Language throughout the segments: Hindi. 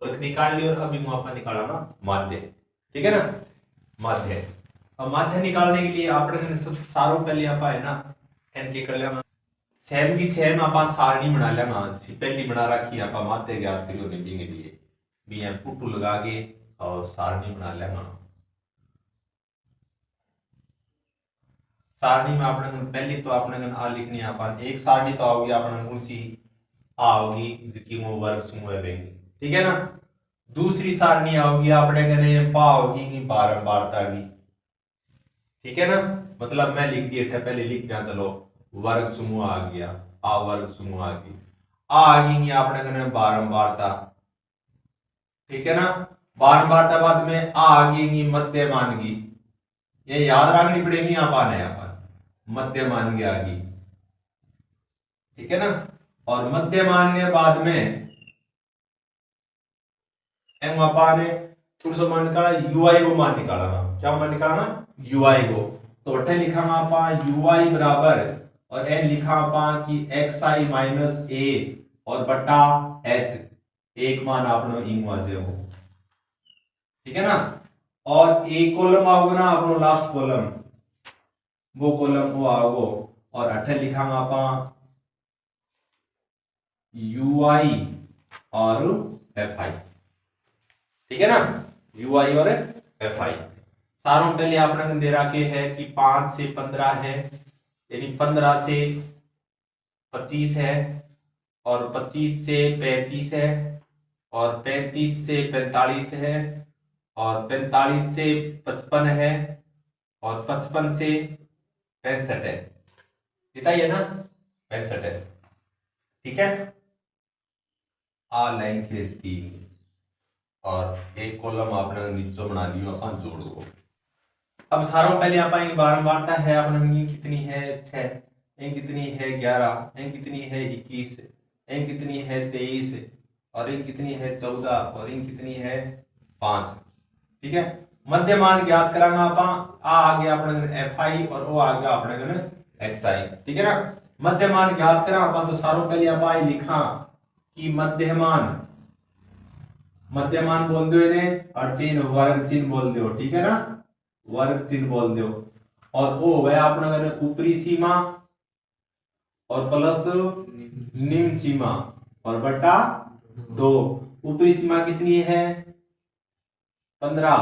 वर्ग निकाल लियो और अब इनको अपन निकाला ना माध्य, ठीक है ना, माध्य। अब माध्य निकालने के लिए आपने सब सारों पहले आपा है ना एन के कर लेना सेम की सेम आपा सारणी बना लेना, पहली बना रखी आपा माध्य ज्ञात करियो ने के लिए भी एम पुटू लगा के और सारणी बना लेना। सारणी में आपने पहली तो आपने आ लिखनी है अपन एक सारणी तो होगी आपने कौन सी आ होगी जिसकी वो वर्ग समूह है देंगे, ठीक है ना। दूसरी सारणी आओगी आपने कहने पा होगी कि बारंबारता की, ठीक है ना। मतलब मैं लिख दिया पहले लिख दिया, चलो वर्ग समूह आ गया, आ वर्ग समूह आ गई, आ गई आपने कहने बारंबारता, ठीक है ना। बारंबारता बाद में आ गई मध्यमान की, ये याद रखनी पड़ेगी अपन है अपन मध्यमान की आ गई, ठीक है ना। और मध्यमान के बाद में एम अपन ने कौन सा मान निकाला, ui को मान निकाला ना, क्या मान निकाला ना ui को। तो अठे लिखा अपन ui बराबर और एन लिखा अपन की xi माइनस a और बटा h, एक मान आपनो इंग वाजे हो, ठीक है ना। और एक कॉलम आओगे ना अपनो लास्ट कॉलम, वो कॉलम वो आओगो और अठे लिखा अपन ui और fi, ठीक है ना, ui और fi। सारों पहले आपने दे रखे है कि 5 से 15 है, यानी 15 से 25 है, और 25 से 35 है, और 35 से 45 है, और 45 से 55 है, और 55 से 65 है, इतना ही है ना, 65 है, ठीक है। आ लाइन खींचती और एक कॉलम आपने नीचे बना लियो अपन जोड़ दो। अब सारों पहले अपन बारंबारता है अपन कितनी है 6, एन कितनी है 11, एन कितनी है 21, एन कितनी है 23, और एन कितनी है 14, और एन कितनी है 5, ठीक है। मध्यमान ज्ञात कराना अपन आ गया अपने fi और ओ आ गया अपने xi, ठीक है ना। मध्यमान ज्ञात करा अपन तो सारों पहले अपन लिखा कि मध्यमान, मध्यमान बोल दो इन्हें और चिन्ह वर्ग चिन्ह बोल दो, ठीक है ना, वर्ग चिन्ह बोल दो। और वो वह अपना ऊपरी सीमा और प्लस निम्न सीमा और बटा 2। ऊपरी सीमा कितनी है 15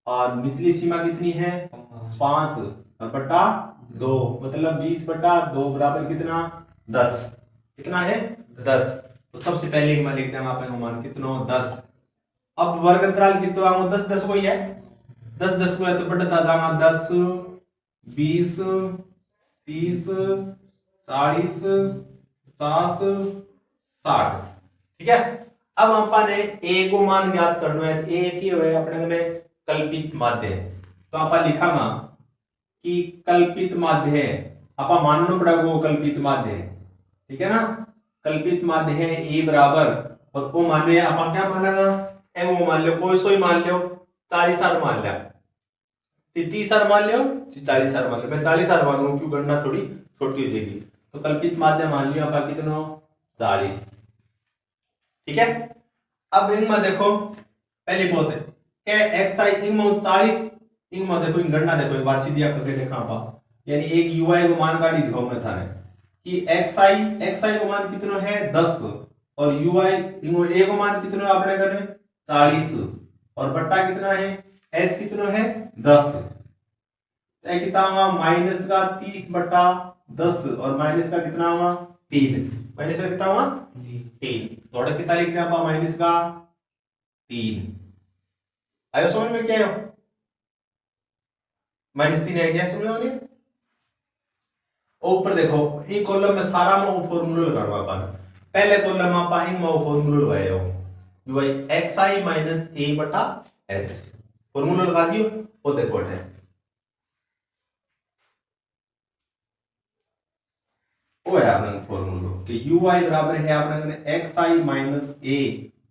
और निचली सीमा कितनी है 5 और बटा 2, मतलब 20/2 बराबर कितना 10, कितना है 10। तो सबसे पहले मैं लिख देंगे आप मान कितना 10। अब वर्ग अंतराल कितना 10 10 को ही है, 10 10 को है तो बढ़ता जाएगा 10 20 30 40 50 60, ठीक है। अब अपन ने a को मान ज्ञात करना है, a की है अपने ने कल्पित माध्य, तो अपन लिखागा कि कल्पित माध्य है, अपन मानना पड़ेगा कल्पित माध्य है, ठीक है ना। कल्पित माध्य है a बराबर और वो माने अपन क्या मानेगा एम वो मान लो कोई सो ही मान लो 40 साल मान लिया, 30 साल मान लियो 40 साल मान लो, मैं 40 साल मानूं क्यों गणना थोड़ी छोटी हो जाएगी। तो कल्पित माध्य मान लियो अपन कितना 40, ठीक है। अब इनमें देखो पहली बात है कि xi इनमें 40 इनमें देखो इन गणना देखो एक बार सीधी करके देखा आप, यानी एक ui को मान काढ़ी दिखाओ मैं थाने कि xi को मान कितना है 10 और ui इनको a को मान कितना आपने करने 40 और बट्टा कितना है h कितना है 10, तो कितना हुआ माइनस का 30/10 और माइनस का कितना हुआ 3, माइनस का कितना हुआ 3, थोड़ा कितना लिखते हैं आप माइनस का 3। आयो समझ में क्या है -3 है क्या समझ में। ऊपर देखो एक कॉलम में सारा में वो फार्मूला लगाना अपन, पहले कॉलम में अपन इन में वो फार्मूला लगाया हो जो है xi माइनस a बटा h, फार्मूला लगा दियो वो देखो है वो है अपना फार्मूला कि ui बराबर है अपना xi माइनस a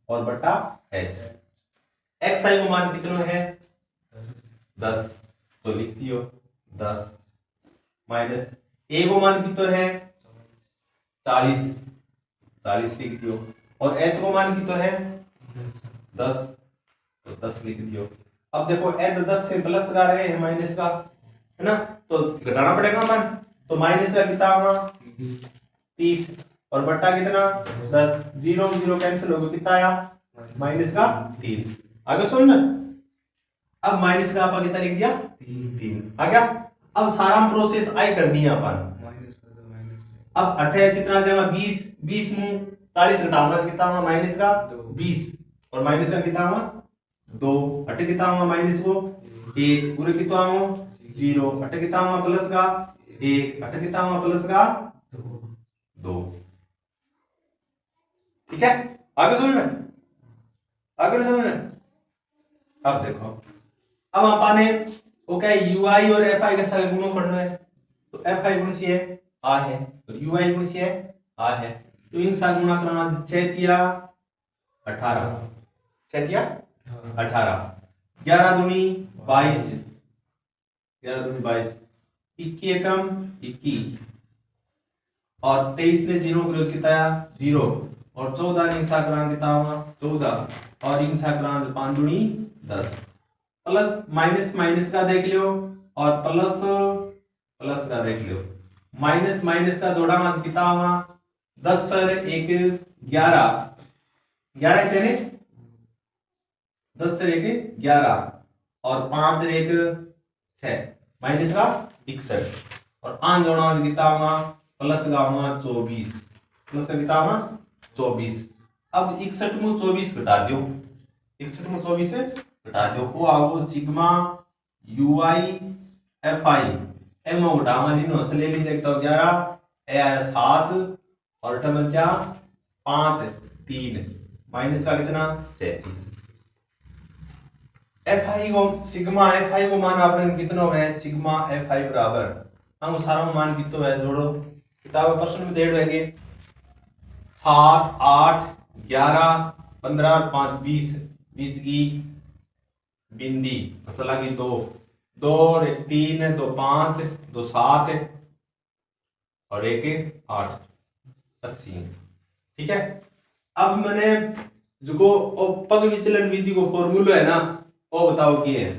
और बटा h। xi को मान कितना है 10 तो लिख दियो 10 माइनस a को मान कितना है 40 लिख दियो और h को मान कितना है 10 तो 10 लिख दियो। अब देखो ए 10 से प्लस का रहे हैं माइनस का, है ना, तो घटाना पड़ेगा अपन, तो माइनस का कितना होगा 30 और बट्टा कितना 10, 0 0 कैंसिल हो गया, कितना आया माइनस का 3। आगे समझ में? अब माइनस का आपा कितना लिख दिया 3 आ गया। अब सारा प्रोसेस आई करनी है अपन। अब 8 कितना जमा 20, 20 मुंह 40 घटाऊंगा कितना होगा माइनस का 20 और माइनस का कितना होगा 2, 8 कितना होगा माइनस को 1 पूरे कितना होगा 0, 8 कितना होगा प्लस का 1, 8 कितना होगा प्लस का 2। ठीक है, आगे समझ में? आगे समझ में? अब देखो, अब आपने वो क्या ui और fi के सारे गुणों करना है, तो fi गुण से a है और ui गुण से a है, तो इन सारे गुणा करना 6 तिया 18, 6 तिया 18, 11 दूनी 22, 11 दूनी 22, 21 एकम 21 और 23 ने 0 विरोध कितना 0 और 14 ने इंसाक्रांत कितना होगा 14 और इंसाक्रांत 5 दूनी 10, प्लस माइनस माइनस का देख लियो और प्लस प्लस का देख लियो। माइनस माइनस का जोड़ा मान कितना होगा 10 सर 1 11, 11 कितने 10 सर 1 11 और 5 सर 1 6 माइनस का 61 और आन जोड़ा मान कितना होगा प्लस का होगा 24, प्लस का कितना होगा 24। अब 61 में 24 घटा दो, 61 में 24 से घटा दो, वो आओ सिग्मा ui fi एम घटावा जी नो ले लीजिए तो 11 ए आया 7 और अठा बचा 5 3 माइनस का कितना 37। fi को सिग्मा fi को मान आपने कितना है सिग्मा fi बराबर हम सारा मान कितना है जोड़ो किताब प्रश्न में दे देंगे 7 8 11 15 और 5 20, 20 की बिंदी मसला की 2 2 और 1 3 2 5 2 7 और 1 8 80। ठीक है, अब मैंने जो पग विचलन विधि को फॉर्मूला है ना वो बताओ कि है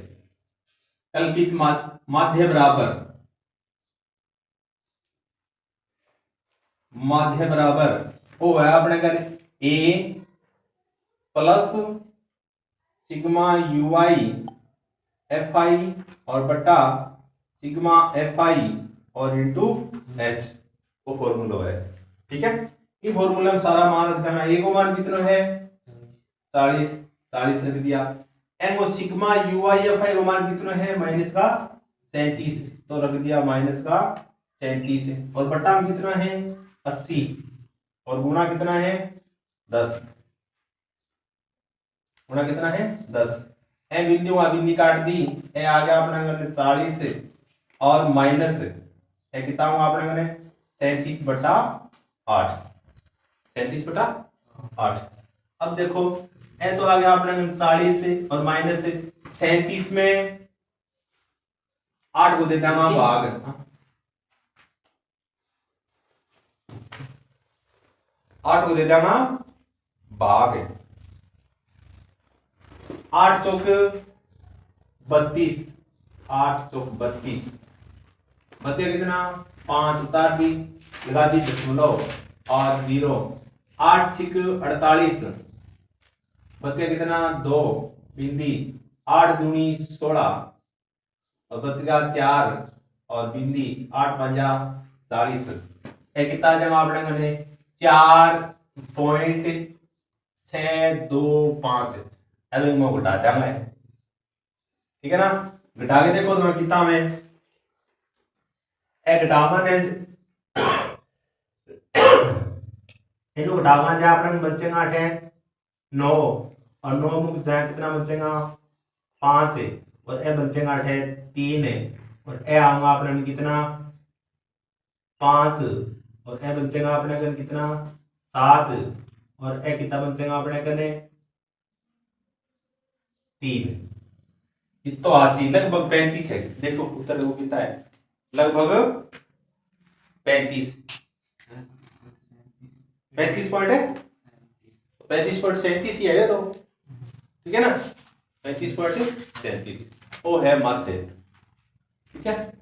कल्पित माध्य बराबर वो है अपने कर a plus sigma ui fi और बटा सिग्मा fi और इंटू h वो फॉर्मूला है। ठीक है, ये फॉर्मूला में सारा मान रखते हैं। a को मान कितना है 40 40 रख दिया, n को सिग्मा ui fi को मान कितना है माइनस का 37 तो रख दिया माइनस का 37 और बटा में कितना है 80 और गुणा कितना है 10, गुणा कितना है 10। ए बिंदु बिंदी काट दी ए आ गया अपना 40 और माइनस ए कितना हुआ अपने 37 बटा 8, 37 बटा 8। अब देखो ए तो आ गया अपने 40 और माइनस 37 में 8 को देता है भाग 8 को देता है भाग 8 चौक 32, 8 चौक 32 बचे कितना 5 उतार दी लगा दी दशमलव और 0, 8 छिक 48 बचे कितना 2 बिंदी 8 दूनी 16 और बच गया 4 और बिंदी 8 पंजा 40 एक कितना जमा आपने 4.625 अभी मैं घटाता मैं। ठीक है ना, घटा के देखो तो कितना में ए घटावन है इनको घटावन जा अपने बचेगा 8 है 9 और 9 मुक्त जाए कितना बचेगा 5 और ए बचेगा 8 है 3 और ए आऊंगा अपने कितना 5 और ए बचेगा अपने कन कितना 7 और ए कितना बचेगा अपने कने 3 तो आसी लगभग 35 है। देखो उत्तर वो कितना है लगभग 35 पॉइंट है 35.37 ही है तो ठीक है ना, 35 को 37, ओ है मध्य, ठीक है।